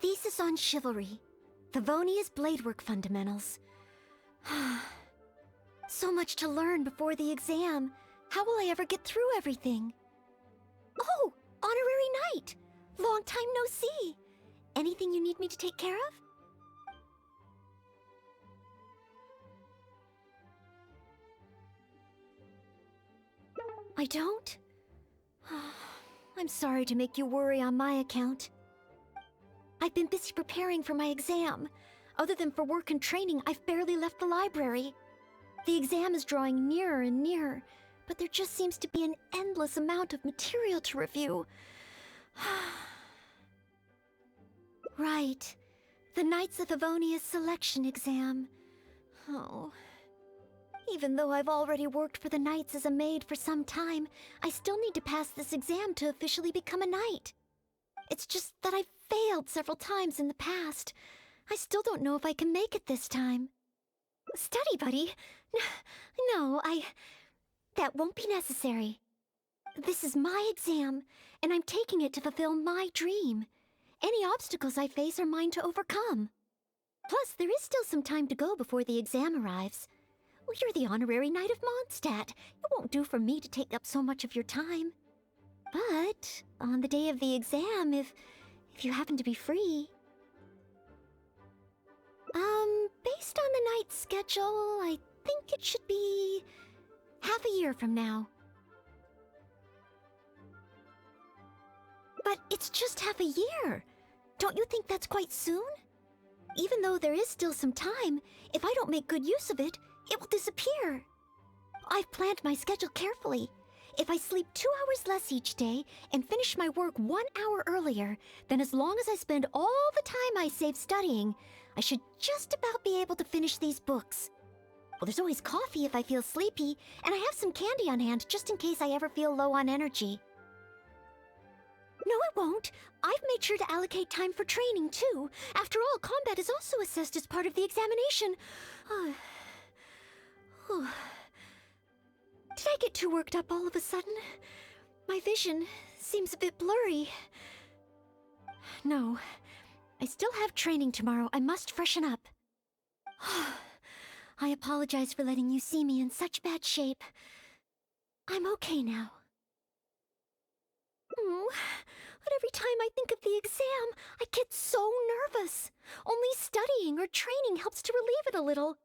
Thesis on Chivalry. Favonia's Bladework Fundamentals. So much to learn before the exam. How will I ever get through everything? Oh, Honorary Knight! Long time no see. Anything you need me to take care of? I don't? I'm sorry to make you worry on my account. I've been busy preparing for my exam. Other than for work and training, I've barely left the library. The exam is drawing nearer and nearer, but there just seems to be an endless amount of material to review. Right. The Knights of Favonia's selection exam. Oh. Even though I've already worked for the Knights as a maid for some time, I still need to pass this exam to officially become a knight. It's just that I've failed several times in the past. I still don't know if I can make it this time. Study buddy? No, that won't be necessary. This is my exam, and I'm taking it to fulfill my dream. Any obstacles I face are mine to overcome. Plus, there is still some time to go before the exam arrives. Well, you're the honorary knight of Mondstadt. It won't do for me to take up so much of your time. But on the day of the exam, if you happen to be free... Based on the night's schedule, I think it should be half a year from now. But it's just half a year. Don't you think that's quite soon? Even though there is still some time, if I don't make good use of it, it will disappear. I've planned my schedule carefully. If I sleep 2 hours less each day and finish my work 1 hour earlier, then as long as I spend all the time I save studying, I should just about be able to finish these books. Well, there's always coffee if I feel sleepy, and I have some candy on hand just in case I ever feel low on energy. No, it won't. I've made sure to allocate time for training, too. After all, combat is also assessed as part of the examination. Did I get too worked up all of a sudden? My vision seems a bit blurry. No, I still have training tomorrow. I must freshen up. I apologize for letting you see me in such bad shape. I'm okay now. But every time I think of the exam, I get so nervous. Only studying or training helps to relieve it a little.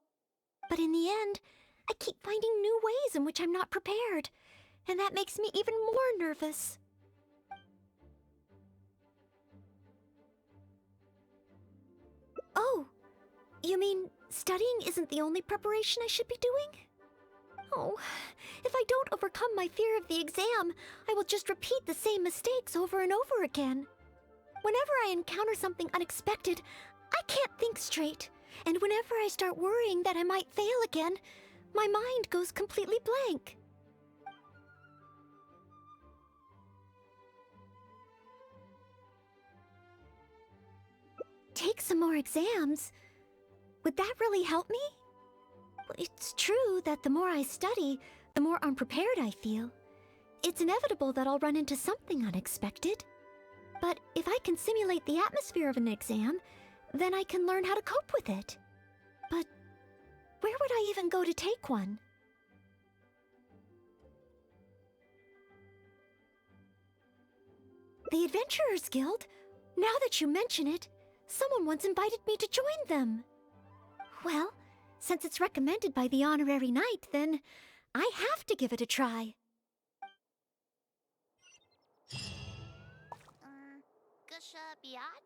But in the end, I keep finding new ways in which I'm not prepared, and that makes me even more nervous. Oh, you mean studying isn't the only preparation I should be doing? Oh, if I don't overcome my fear of the exam, I will just repeat the same mistakes over and over again. Whenever I encounter something unexpected, I can't think straight, and whenever I start worrying that I might fail again, my mind goes completely blank. Take some more exams? Would that really help me? It's true that the more I study, the more unprepared I feel. It's inevitable that I'll run into something unexpected. But if I can simulate the atmosphere of an exam, then I can learn how to cope with it. But where would I even go to take one? The Adventurers Guild? Now that you mention it, someone once invited me to join them. Well, since it's recommended by the honorary knight, then I have to give it a try. Gusha Biat?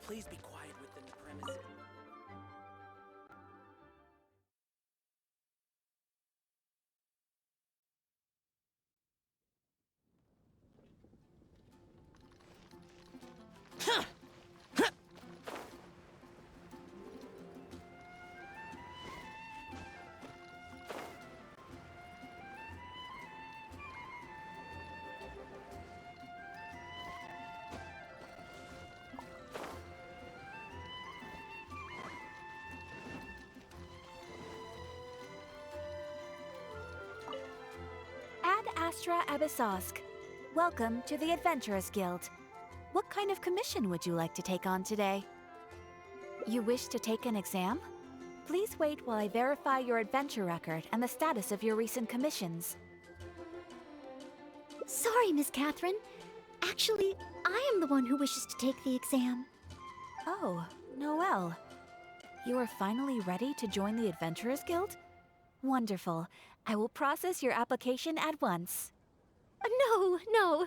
Please be quiet within the premises. Astra Abyssosque. Welcome to the Adventurers Guild. What kind of commission would you like to take on today? You wish to take an exam? Please wait while I verify your adventure record and the status of your recent commissions. Sorry, Miss Catherine. Actually, I am the one who wishes to take the exam. Oh, Noelle. You are finally ready to join the Adventurers Guild? Wonderful. I will process your application at once. No.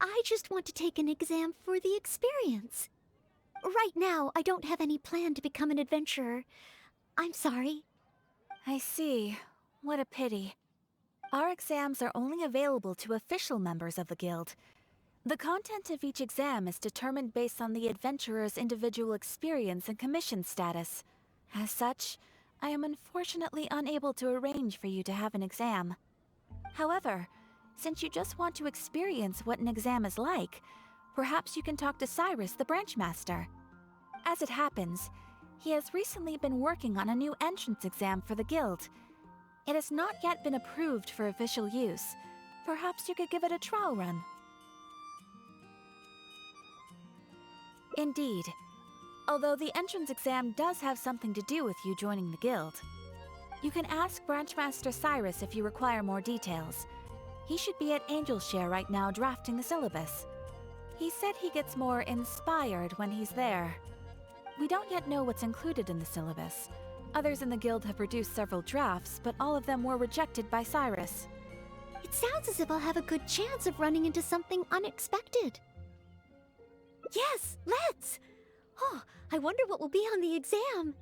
I just want to take an exam for the experience. Right now, I don't have any plan to become an adventurer. I'm sorry. I see. What a pity. Our exams are only available to official members of the guild. The content of each exam is determined based on the adventurer's individual experience and commission status. As such, I am unfortunately unable to arrange for you to have an exam. However, since you just want to experience what an exam is like, perhaps you can talk to Cyrus, the branch master. As it happens, he has recently been working on a new entrance exam for the guild. It has not yet been approved for official use. Perhaps you could give it a trial run. Indeed. Although the entrance exam does have something to do with you joining the guild. You can ask Branchmaster Cyrus if you require more details. He should be at Angelshare right now drafting the syllabus. He said he gets more inspired when he's there. We don't yet know what's included in the syllabus. Others in the guild have produced several drafts, but all of them were rejected by Cyrus. It sounds as if I'll have a good chance of running into something unexpected. Yes, let's! Oh, I wonder what will be on the exam.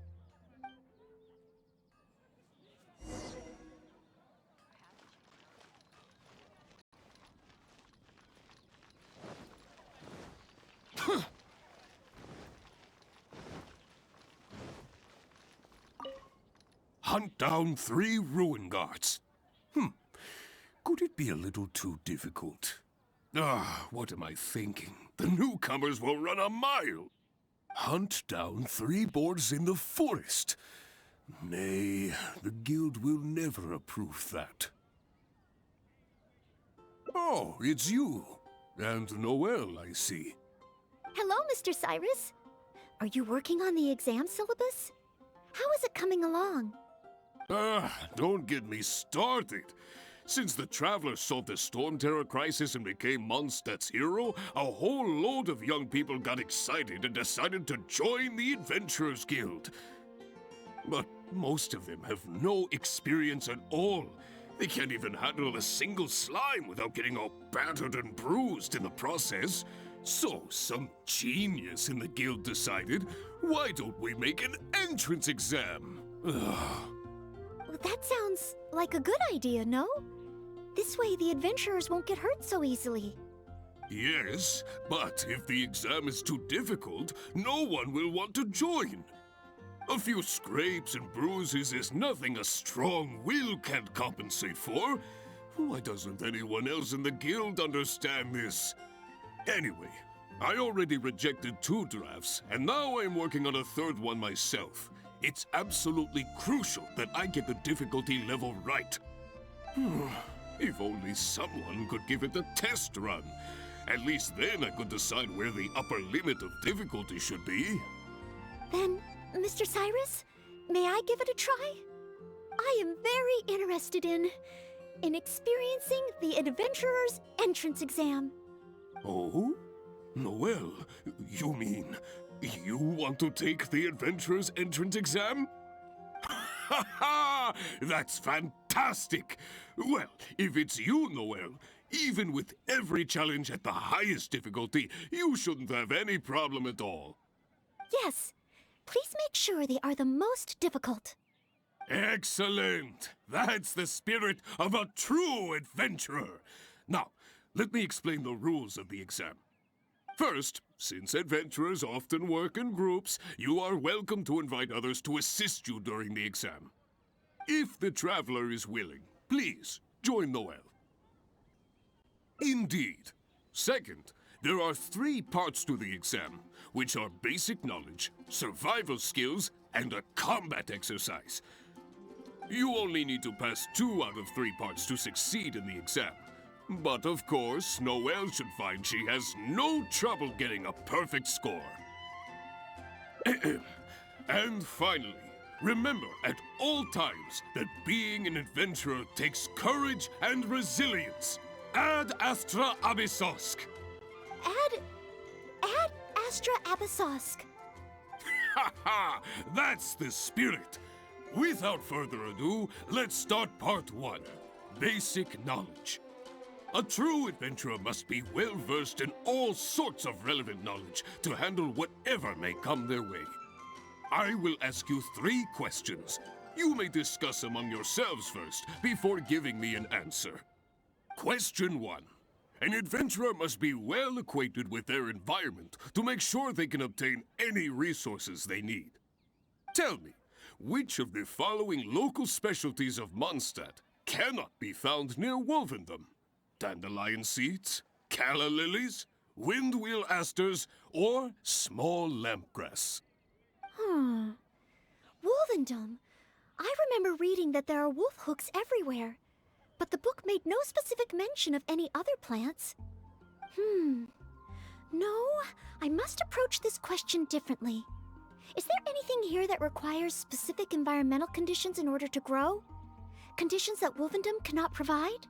Hunt down 3 ruin guards. Could it be a little too difficult? What am I thinking? The newcomers will run a mile. Hunt down 3 boards in the forest. Nay, the guild will never approve that. Oh, it's you. And Noelle, I see. Hello, Mr. Cyrus. Are you working on the exam syllabus? How is it coming along? Don't get me started. Since the Travelers solved the Storm Terror crisis and became Mondstadt's hero, a whole load of young people got excited and decided to join the Adventurers Guild. But most of them have no experience at all. They can't even handle a single slime without getting all battered and bruised in the process. So some genius in the guild decided, why don't we make an entrance exam? Well, that sounds like a good idea, no? This way the adventurers won't get hurt so easily. Yes, but if the exam is too difficult, no one will want to join. A few scrapes and bruises is nothing a strong will can't compensate for. Why doesn't anyone else in the guild understand this? Anyway, I already rejected 2 drafts, and now I'm working on a 3rd one myself. It's absolutely crucial that I get the difficulty level right. If only someone could give it a test run. At least then I could decide where the upper limit of difficulty should be. Then, Mr. Cyrus, may I give it a try? I am very interested in experiencing the Adventurer's entrance exam. Oh? Noelle, you mean you want to take the Adventurer's entrance exam? Ha ha! That's fantastic! Well, if it's you, Noelle, even with every challenge at the highest difficulty, you shouldn't have any problem at all. Yes. Please make sure they are the most difficult. Excellent! That's the spirit of a true adventurer. Now, let me explain the rules of the exam. First, since adventurers often work in groups, you are welcome to invite others to assist you during the exam. If the traveler is willing, please join Noelle. Indeed. Second, there are 3 parts to the exam, which are basic knowledge, survival skills, and a combat exercise. You only need to pass 2 out of 3 parts to succeed in the exam. But of course, Noelle should find she has no trouble getting a perfect score. And finally, remember at all times that being an adventurer takes courage and resilience. Ad astra abyssosk. Ad Astra Abyssosk. Ha ha! That's the spirit! Without further ado, let's start part 1. Basic knowledge. A true adventurer must be well versed in all sorts of relevant knowledge to handle whatever may come their way. I will ask you 3 questions. You may discuss among yourselves first before giving me an answer. Question 1. An adventurer must be well acquainted with their environment to make sure they can obtain any resources they need. Tell me, which of the following local specialties of Mondstadt cannot be found near Wolvendom? Dandelion seeds, calla lilies, windwheel asters, or small lampgrass? Wolvendom. I remember reading that there are wolf hooks everywhere, but the book made no specific mention of any other plants. No, I must approach this question differently. Is there anything here that requires specific environmental conditions in order to grow? Conditions that Wolvendom cannot provide?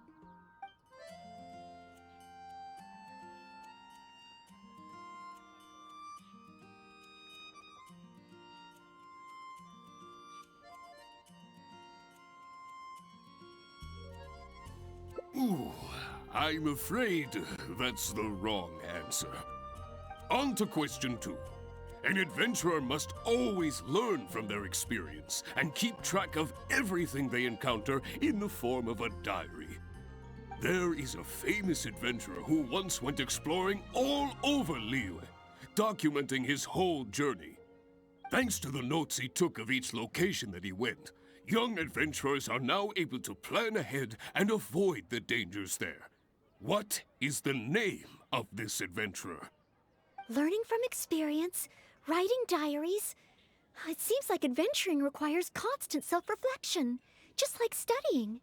Ooh, I'm afraid that's the wrong answer. On to question 2. An adventurer must always learn from their experience and keep track of everything they encounter in the form of a diary. There is a famous adventurer who once went exploring all over Lille, documenting his whole journey. Thanks to the notes he took of each location that he went, young adventurers are now able to plan ahead and avoid the dangers there. What is the name of this adventurer? Learning from experience, writing diaries. It seems like adventuring requires constant self-reflection, just like studying.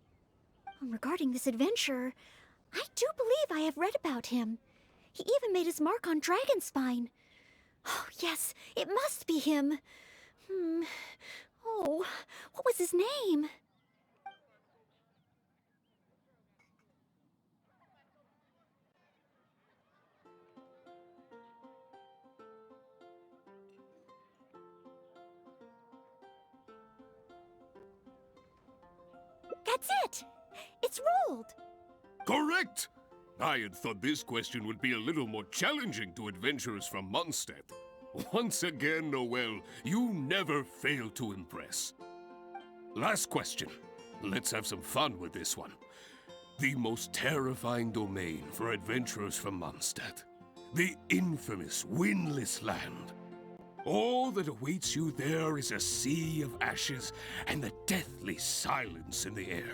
Regarding this adventurer, I do believe I have read about him. He even made his mark on Dragonspine. Oh, yes, it must be him. Oh, what was his name? That's it! It's rolled! Correct! I had thought this question would be a little more challenging to adventurers from Mondstadt. Once again, Noelle, you never fail to impress. Last question. Let's have some fun with this one. The most terrifying domain for adventurers from Mondstadt. The infamous Windless Land. All that awaits you there is a sea of ashes and the deathly silence in the air.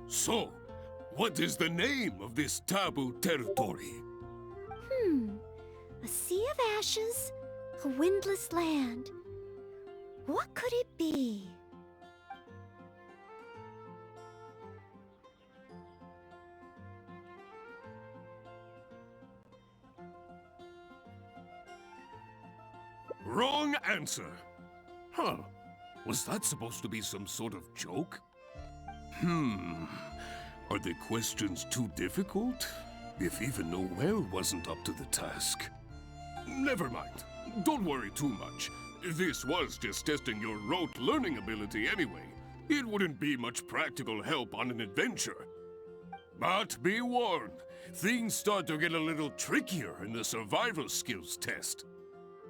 So, what is the name of this taboo territory? A sea of ashes, a windless land. What could it be? Wrong answer. Huh. Was that supposed to be some sort of joke? Are the questions too difficult? If even Noelle wasn't up to the task. Never mind. Don't worry too much. This was just testing your rote learning ability anyway. It wouldn't be much practical help on an adventure. But be warned, things start to get a little trickier in the survival skills test.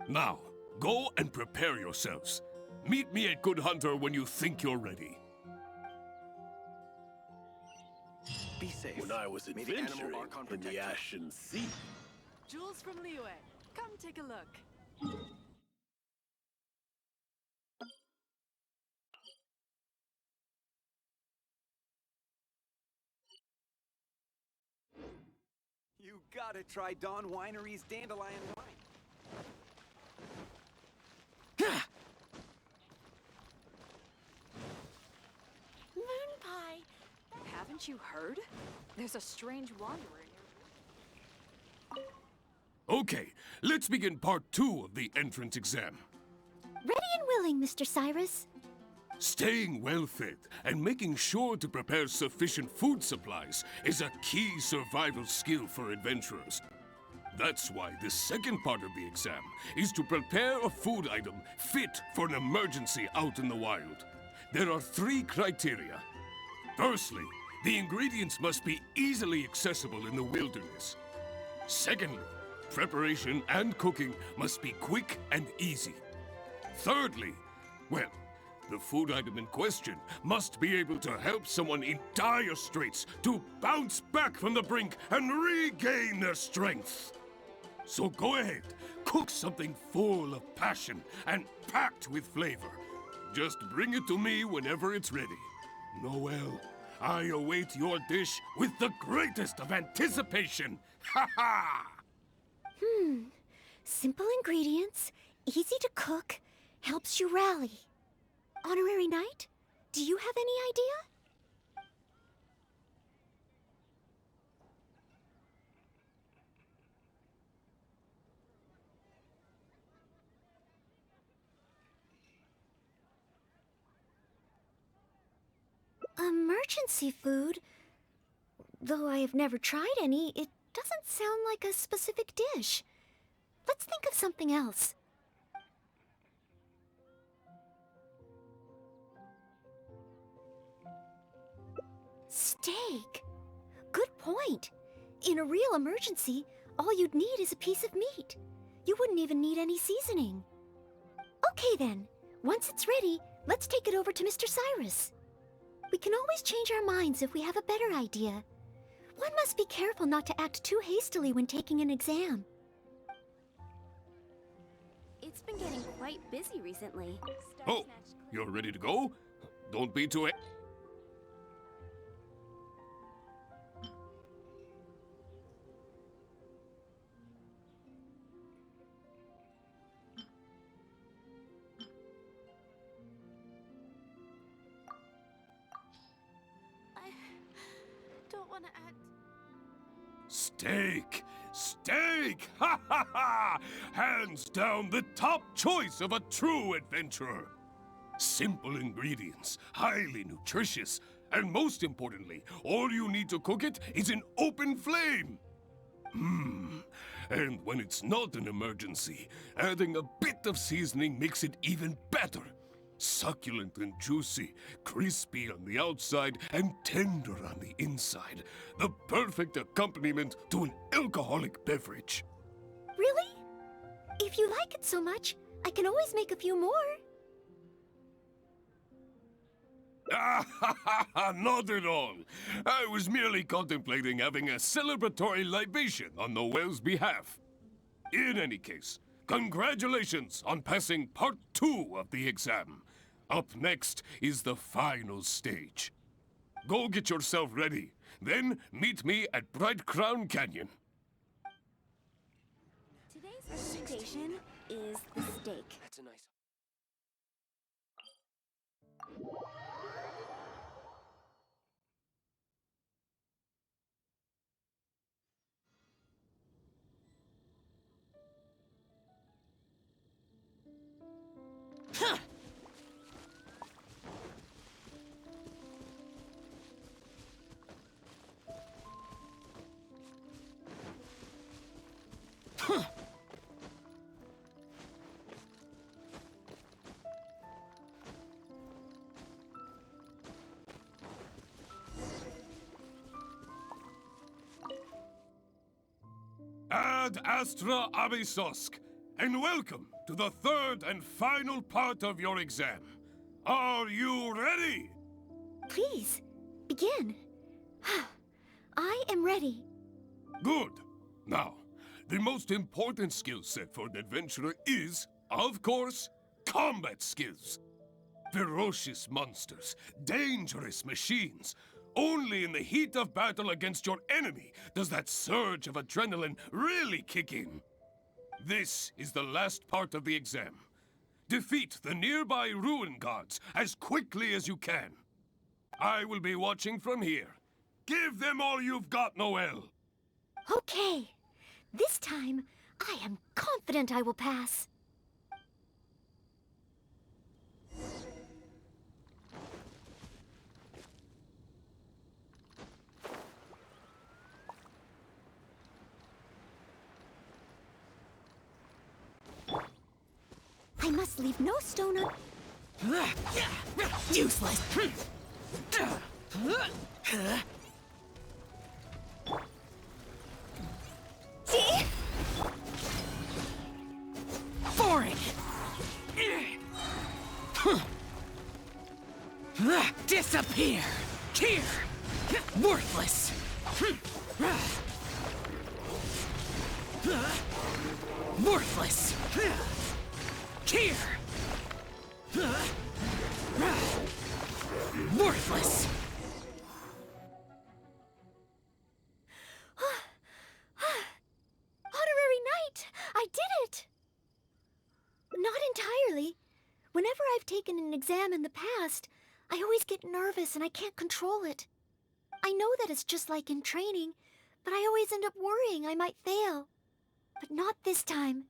Now, go and prepare yourselves. Meet me at Good Hunter when you think you're ready. Be safe. When I was May the animal adventuring archon in the protect you. Ashen Sea. Jules from Liyue. Come take a look. You gotta try Dawn Winery's dandelion wine. Moon pie. Haven't Haven't you heard? There's a strange wanderer near. Okay, let's begin part 2 of the entrance exam. Ready and willing, Mr. Cyrus. Staying well-fed and making sure to prepare sufficient food supplies is a key survival skill for adventurers. That's why the second part of the exam is to prepare a food item fit for an emergency out in the wild. There are 3 criteria. Firstly, the ingredients must be easily accessible in the wilderness. Secondly, preparation and cooking must be quick and easy. Thirdly, well, the food item in question must be able to help someone in dire straits to bounce back from the brink and regain their strength. So go ahead, cook something full of passion and packed with flavor. Just bring it to me whenever it's ready. Noelle, I await your dish with the greatest of anticipation. Ha ha! Simple ingredients, easy to cook, helps you rally. Honorary Knight, do you have any idea? Emergency food? Though I have never tried any, it doesn't sound like a specific dish. Let's think of something else. Steak. Good point. In a real emergency, all you'd need is a piece of meat. You wouldn't even need any seasoning. Okay then, once it's ready, let's take it over to Mr. Cyrus. We can always change our minds if we have a better idea. One must be careful not to act too hastily when taking an exam. It's been getting quite busy recently. Oh, you're ready to go? Don't be too... Don't want to act. Steak! Steak! Ha ha ha! Hands down the top choice of a true adventurer. Simple ingredients, highly nutritious, and most importantly, all you need to cook it is an open flame. And when it's not an emergency, adding a bit of seasoning makes it even better. Succulent and juicy, crispy on the outside and tender on the inside. The perfect accompaniment to an alcoholic beverage. Really? If you like it so much, I can always make a few more. Not at all. I was merely contemplating having a celebratory libation on Noelle's behalf. In any case, congratulations on passing part 2 of the exam. Up next is the final stage. Go get yourself ready. Then meet me at Bright Crown Canyon. Today's recommendation is the steak. That's a nice... Ad Astra Abysosk, and welcome to the third and final part of your exam. Are you ready? Please, begin. I am ready. Good. Now, the most important skill set for an adventurer is, of course, combat skills. Ferocious monsters, dangerous machines. Only in the heat of battle against your enemy does that surge of adrenaline really kick in. This is the last part of the exam. Defeat the nearby ruin gods as quickly as you can. I will be watching from here. Give them all you've got, Noelle! Okay. This time, I am confident I will pass. I must leave no stone un... Useless. See? Boring. Disappear. Here. Worthless. Worthless. Here. Worthless. Honorary Knight! I did it! Not entirely. Whenever I've taken an exam in the past, I always get nervous and I can't control it. I know that it's just like in training, but I always end up worrying I might fail. But not this time.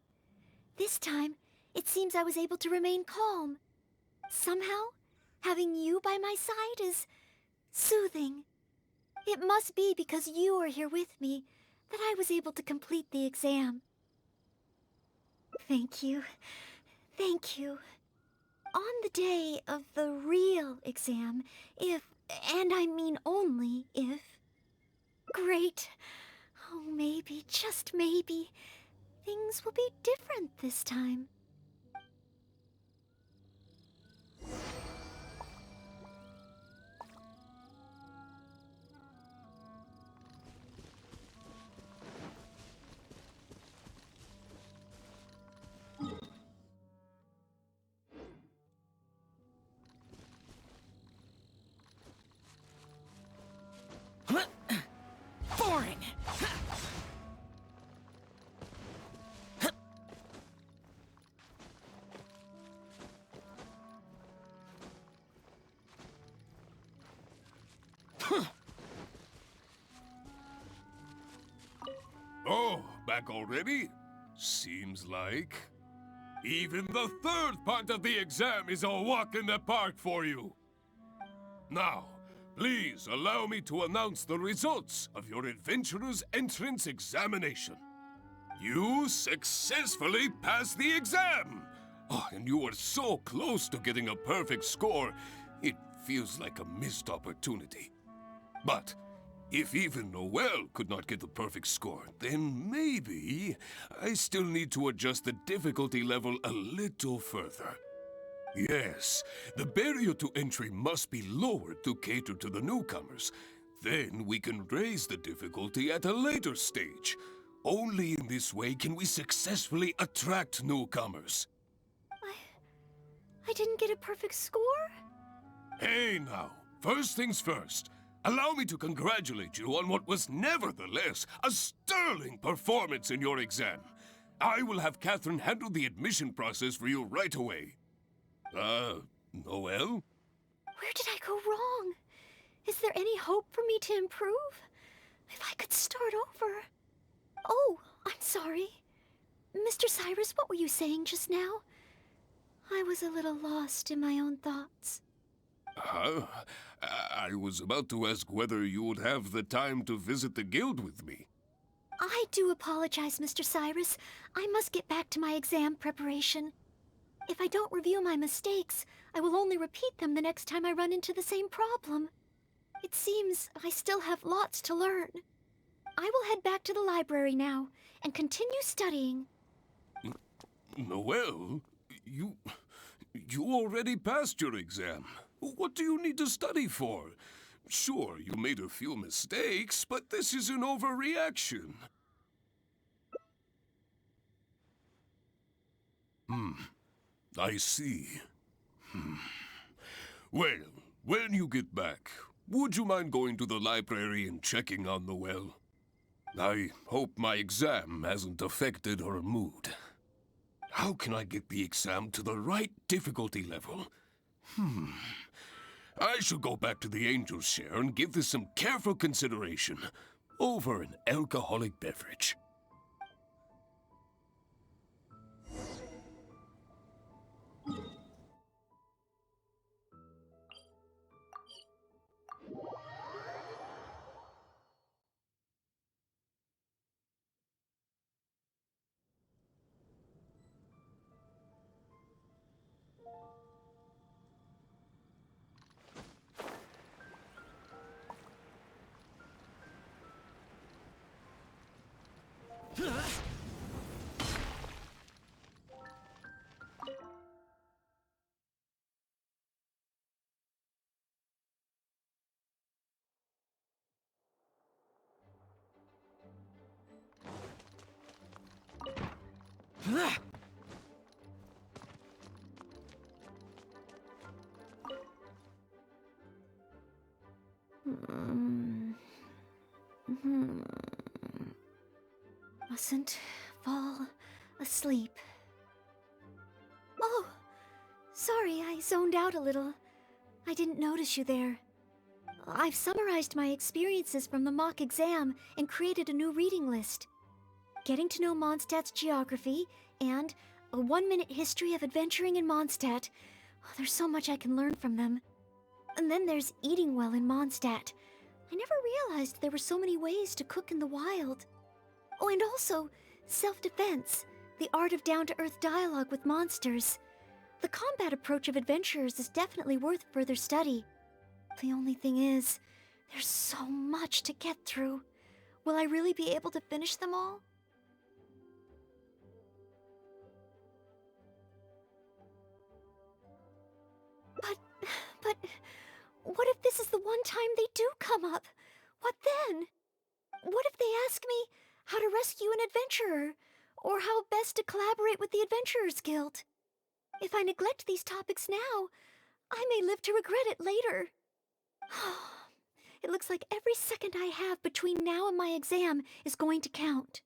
This time, it seems I was able to remain calm. Somehow, having you by my side is soothing. It must be because you are here with me that I was able to complete the exam. Thank you. Thank you. On the day of the real exam, if, and I mean only if... Great. Oh, maybe, just maybe, things will be different this time. Boring. Oh, back already? Seems like. Even the third part of the exam is a walk in the park for you. Now, please allow me to announce the results of your adventurer's entrance examination. You successfully passed the exam! Oh, and you were so close to getting a perfect score, it feels like a missed opportunity. But if even Noelle could not get the perfect score, then maybe I still need to adjust the difficulty level a little further. Yes, the barrier to entry must be lowered to cater to the newcomers. Then we can raise the difficulty at a later stage. Only in this way can we successfully attract newcomers. I didn't get a perfect score? Hey now, first things first. Allow me to congratulate you on what was nevertheless a sterling performance in your exam. I will have Catherine handle the admission process for you right away. Noelle? Where did I go wrong? Is there any hope for me to improve? If I could start over. Oh, I'm sorry. Mr. Cyrus, what were you saying just now? I was a little lost in my own thoughts. I was about to ask whether you would have the time to visit the guild with me. I do apologize, Mr. Cyrus. I must get back to my exam preparation. If I don't review my mistakes, I will only repeat them the next time I run into the same problem. It seems I still have lots to learn. I will head back to the library now and continue studying. Noelle, you already passed your exam. What do you need to study for? Sure, you made a few mistakes, but this is an overreaction. I see. Well, when you get back, would you mind going to the library and checking on Noelle? I hope my exam hasn't affected her mood. How can I get the exam to the right difficulty level? I shall go back to the Angel's Share and give this some careful consideration over an alcoholic beverage. Mustn't fall asleep. Oh, sorry, I zoned out a little. I didn't notice you there. I've summarized my experiences from the mock exam and created a new reading list. Getting to know Mondstadt's geography and a 1-minute history of adventuring in Mondstadt. Oh, there's so much I can learn from them. And then there's eating well in Mondstadt. I never realized there were so many ways to cook in the wild. Oh, and also, self-defense, the art of down-to-earth dialogue with monsters. The combat approach of adventurers is definitely worth further study. The only thing is, there's so much to get through. Will I really be able to finish them all? But, what if this is the one time they do come up? What then? What if they ask me how to rescue an adventurer, or how best to collaborate with the Adventurers Guild? If I neglect these topics now, I may live to regret it later. It looks like every second I have between now and my exam is going to count.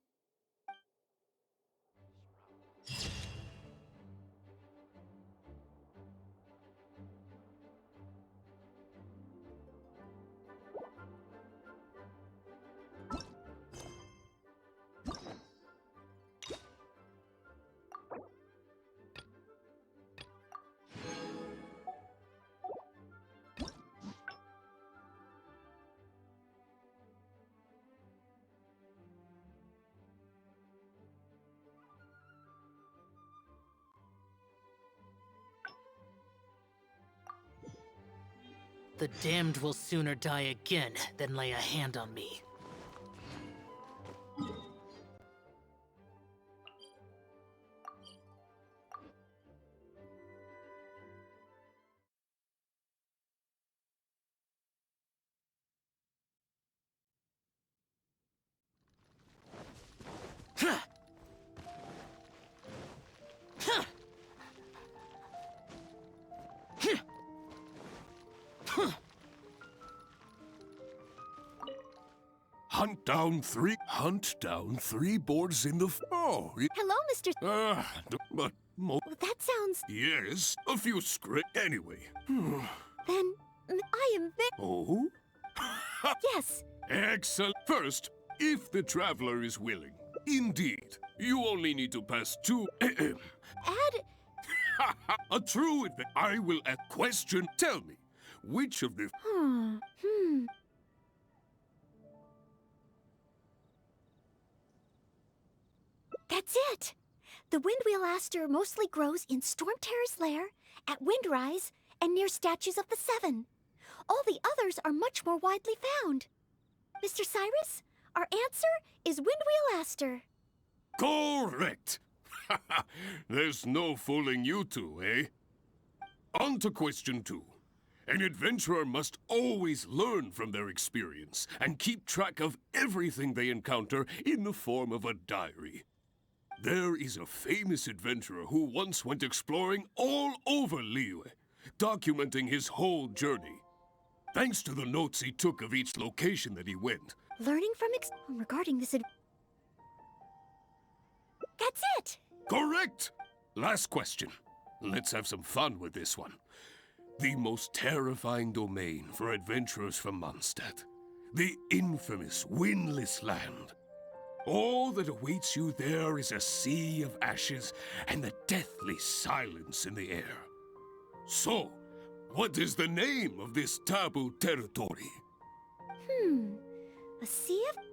The damned will sooner die again than lay a hand on me. Hunt down three boards in the... Oh, Hello, Mr. but... That sounds... Yes, a few script... Anyway. Then, I am Oh? Yes. Excellent. First, if the traveler is willing. Indeed. You only need to pass two... Add... A true... I will ask question. Tell me, which of the... That's it! The Windwheel Aster mostly grows in Storm Terror's lair, at Windrise, and near statues of the Seven. All the others are much more widely found. Mr. Cyrus, our answer is Windwheel Aster. Correct! There's no fooling you two, eh? On to question 2. An adventurer must always learn from their experience and keep track of everything they encounter in the form of a diary. There is a famous adventurer who once went exploring all over Liyue, documenting his whole journey. Thanks to the notes he took of each location that he went. Learning from regarding this That's it! Correct! Last question. Let's have some fun with this one. the most terrifying domain for adventurers from Mondstadt. The infamous Windless Land. All that awaits you there is a sea of ashes and the deathly silence in the air. So, what is the name of this taboo territory? A sea of...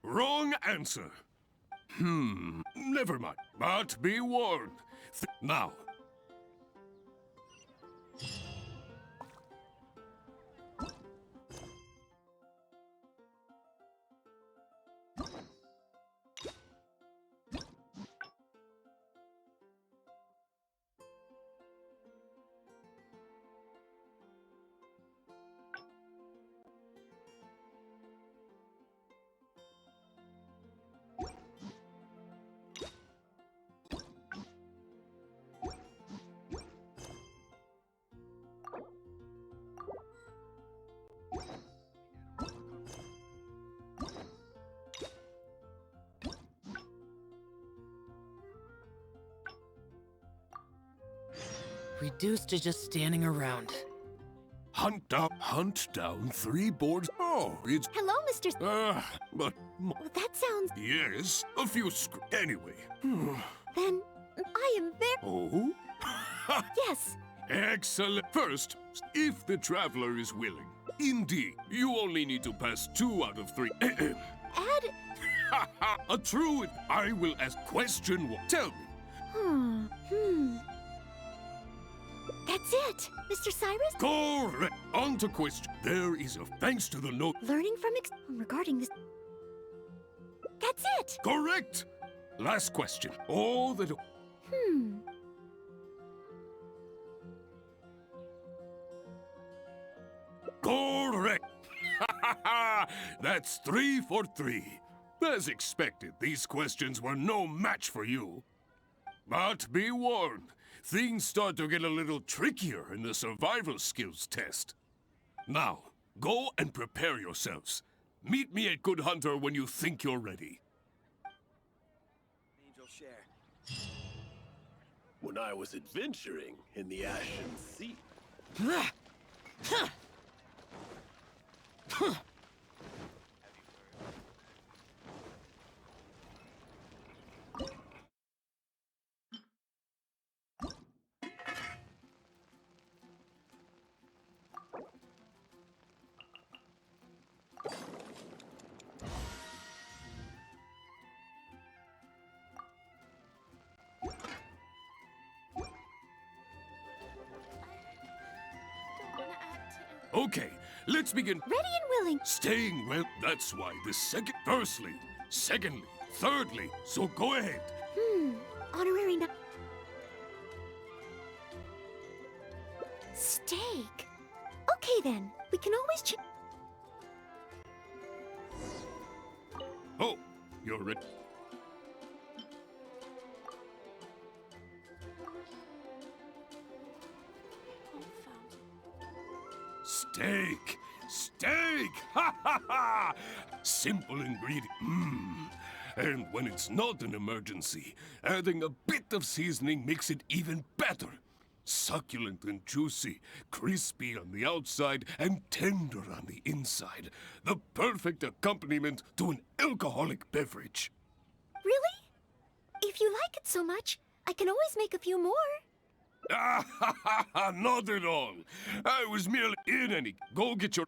Wrong answer. Never mind. But be warned. Now. Reduced to just standing around. Hunt down 3 boards. Oh, it's... Hello, Mr. but... Well, that sounds... Yes, a few Anyway. Then, I am very... Oh? Yes. Excellent. First, if the traveler is willing. Indeed, you only need to pass 2 out of 3. Add... A true... I will ask question 1. Tell me. That's it, Mr. Cyrus? Correct. On to question. There is a... Thanks to the note... Learning from regarding this... That's it! Correct! Last question. All that... Correct! That's 3 for 3. As expected, these questions were no match for you. But be warned, things start to get a little trickier in the survival skills test. Now, go and prepare yourselves. Meet me at Good Hunter when you think you're ready. Angel share. When I was adventuring in the Ashen Sea. Okay, let's begin. Ready and willing. Staying well, that's why the second... Firstly, secondly, thirdly, so go ahead. Honorary Steak. Okay then, we can always Oh, you're ready. Steak! Steak! Ha ha ha! Simple ingredient. And when it's not an emergency, adding a bit of seasoning makes it even better. Succulent and juicy, crispy on the outside and tender on the inside. The perfect accompaniment to an alcoholic beverage. Really? If you like it so much, I can always make a few more. Not at all. I was merely in any. Go get your...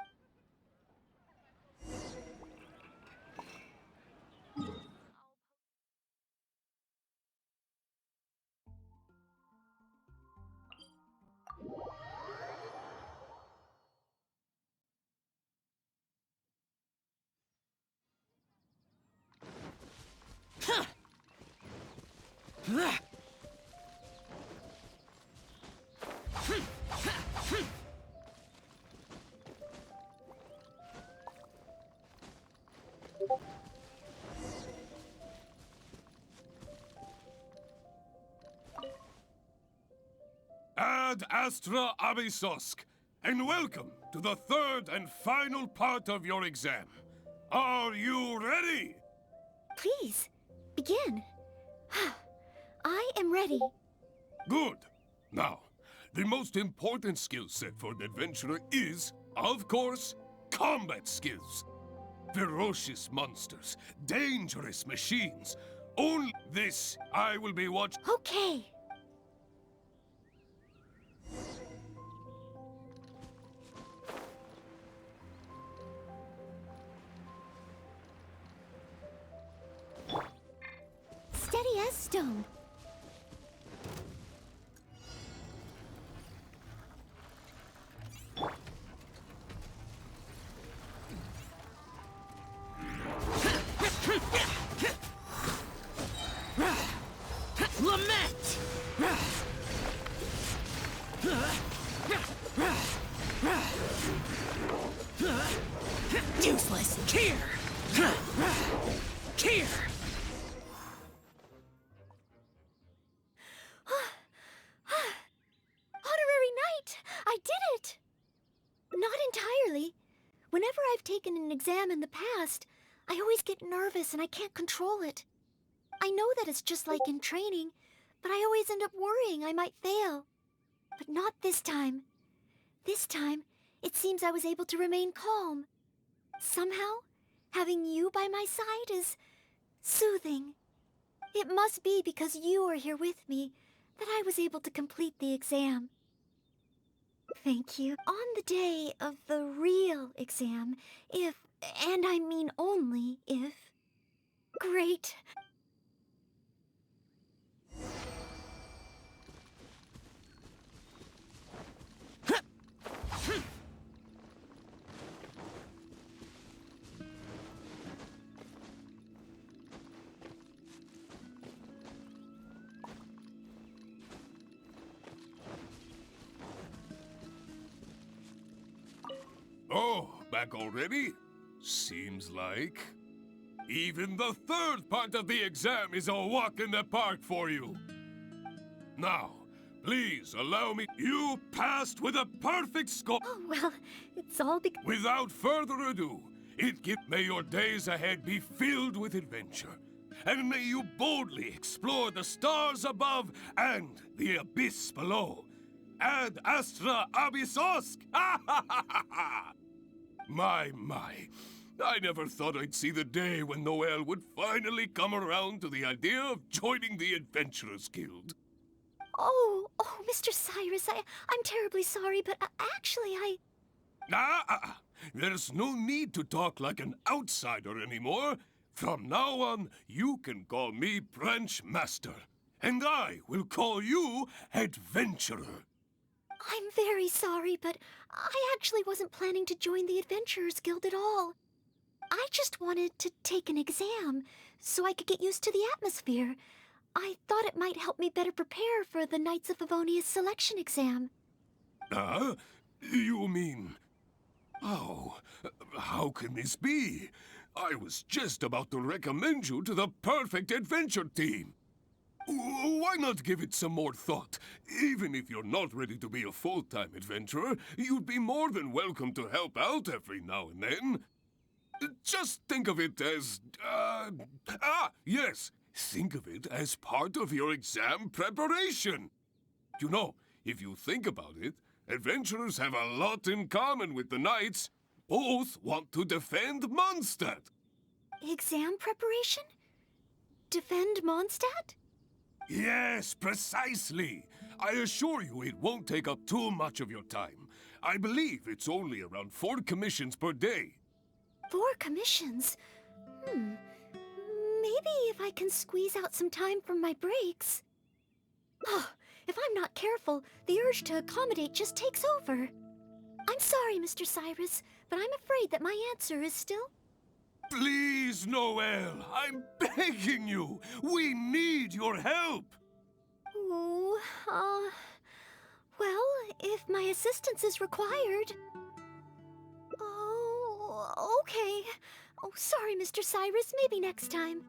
Ad astra abysosk, and welcome to the third and final part of your exam. Are you ready? Please, begin. I am ready. Good. Now, the most important skill set for an adventurer is, of course, combat skills. Ferocious monsters, dangerous machines. Only this I will be watching. Okay. Steady as stone. Lament! Useless! Here! Here! Honorary Knight! I did it! Not entirely. Whenever I've taken an exam in the past, I always get nervous and I can't control it. I know that it's just like in training, but I always end up worrying I might fail. But not this time. This time, it seems I was able to remain calm. Somehow, having you by my side is soothing. It must be because you are here with me that I was able to complete the exam. Thank you. On the day of the real exam, if, and I mean only if... Great. Oh, back already? Seems like. Even the third part of the exam is a walk in the park for you. Now, please allow me. You passed with a perfect score. Oh, well, it's all because... Without further ado, may your days ahead be filled with adventure. And may you boldly explore the stars above and the abyss below. Ad astra abyssosk! My. I never thought I'd see the day when Noelle would finally come around to the idea of joining the Adventurers Guild. Oh, Mr. Cyrus, I'm terribly sorry, but actually There's no need to talk like an outsider anymore. From now on, you can call me Branch Master. And I will call you Adventurer. I'm very sorry, but I actually wasn't planning to join the Adventurers Guild at all. I just wanted to take an exam so I could get used to the atmosphere. I thought it might help me better prepare for the Knights of Favonia's selection exam. You mean... Oh, how can this be? I was just about to recommend you to the perfect adventure team. Why not give it some more thought? Even if you're not ready to be a full-time adventurer, you'd be more than welcome to help out every now and then. Just think of it as... yes. Think of it as part of your exam preparation. You know, if you think about it, adventurers have a lot in common with the knights. Both want to defend Mondstadt. Exam preparation? Defend Mondstadt? Yes, precisely. I assure you it won't take up too much of your time. I believe it's only around 4 commissions per day. 4 commissions? Maybe if I can squeeze out some time from my breaks. Oh, if I'm not careful, the urge to accommodate just takes over. I'm sorry, Mr. Cyrus, but I'm afraid that my answer is still... Please, Noelle, I'm begging you. We need your help. Oh, well, if my assistance is required... Oh, okay. Oh, sorry, Mr. Cyrus. Maybe next time.